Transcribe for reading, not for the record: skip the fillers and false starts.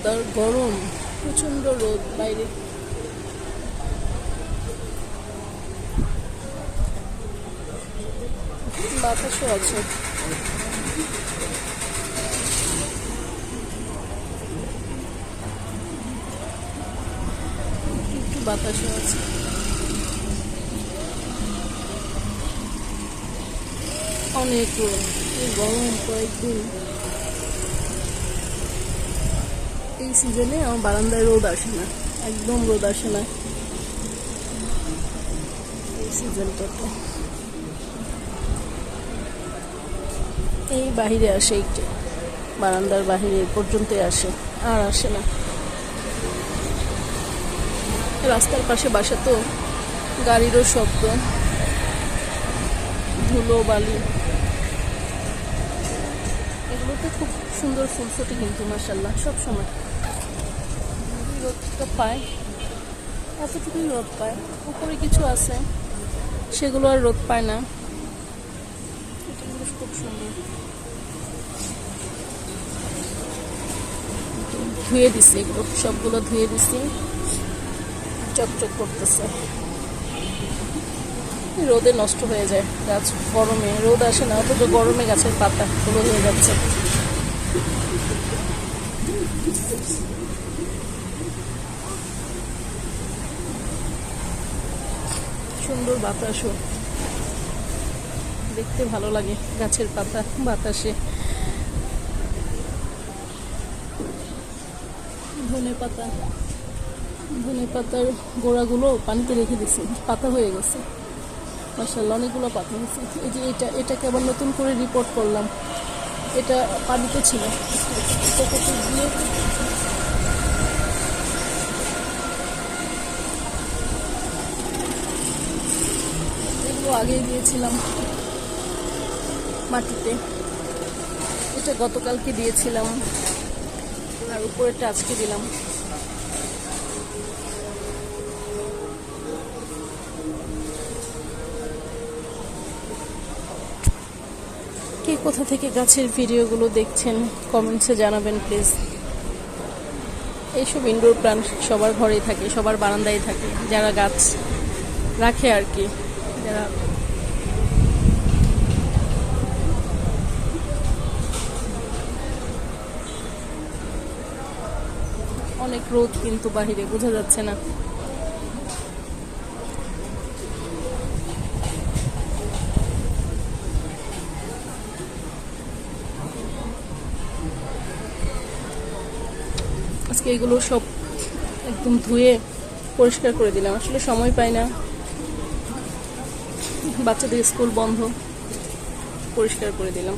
রোদ আর গরম, প্রচন্ড রোদ বাইরে। বাতাসও আছে। একটু বাতাসও আছে। অনেক রোদ, গরম কয়েকদিন। এই সিজনে আমার বারান্দায় রোদ আসে না, একদম রোদ আসে না এই সিজনটাতে। এই বাহিরে আসে, একটু বারান্দার বাহিরে পর্যন্ত আসে, আর আসে না। রাস্তার পাশে বাসা তো, গাড়িরও শব্দ, ধুলো বালি। এগুলোতে খুব সুন্দর ফুল ফোটে কিন্তু মাশাআল্লাহ সব সময়। রোদটা পায়, এতটুকুই রোদ পায়। উপরে কিছু আছে সেগুলো আর রোদ পায় না। এটা কিন্তু খুব সুন্দর। ধুয়ে দিছি, এগুলো সবগুলো ধুয়ে দিছি, চকচক করতেছে। রোদে নষ্ট হয়ে যায় গাছ, গরমে রোদ আসে না, অথচ গরমে গাছের পাতা গুলো হয়ে যাচ্ছে। সুন্দর বাতাসও, দেখতে ভালো লাগে গাছের পাতা বাতাসে। ধনে পাতার গোড়াগুলো পানিতে রেখে দিছি, পাতা হয়ে গেছে মাশাআল্লাহ, অনেকগুলো পাতা হয়েছে। এই যে এটাকে আবার নতুন করে রিপোর্ট করলাম, এটা পানিতে ছিল। দিয়ে এগুলো আগে দিয়েছিলাম মাটিতে, এটা গতকালকে দিয়েছিলাম, আর উপরেটা আজকে দিলাম। কে কোথা থেকে গাছের ভিডিওগুলো দেখছেন কমেন্টসে জানাবেন প্লিজ। এইসব ইনডোর প্ল্যান্ট সবার ঘরেই থাকে, সবার বারান্দায় থাকে, যারা গাছ রাখে আর কি। যারা অনেক রোদ কিন্তু বাহিরে, বোঝা যাচ্ছে না। আজকে এগুলো সব একদম ধুয়ে পরিষ্কার করে দিলাম, আসলে সময় পাই না, বাচ্চাদের স্কুল বন্ধ, পরিষ্কার করে দিলাম।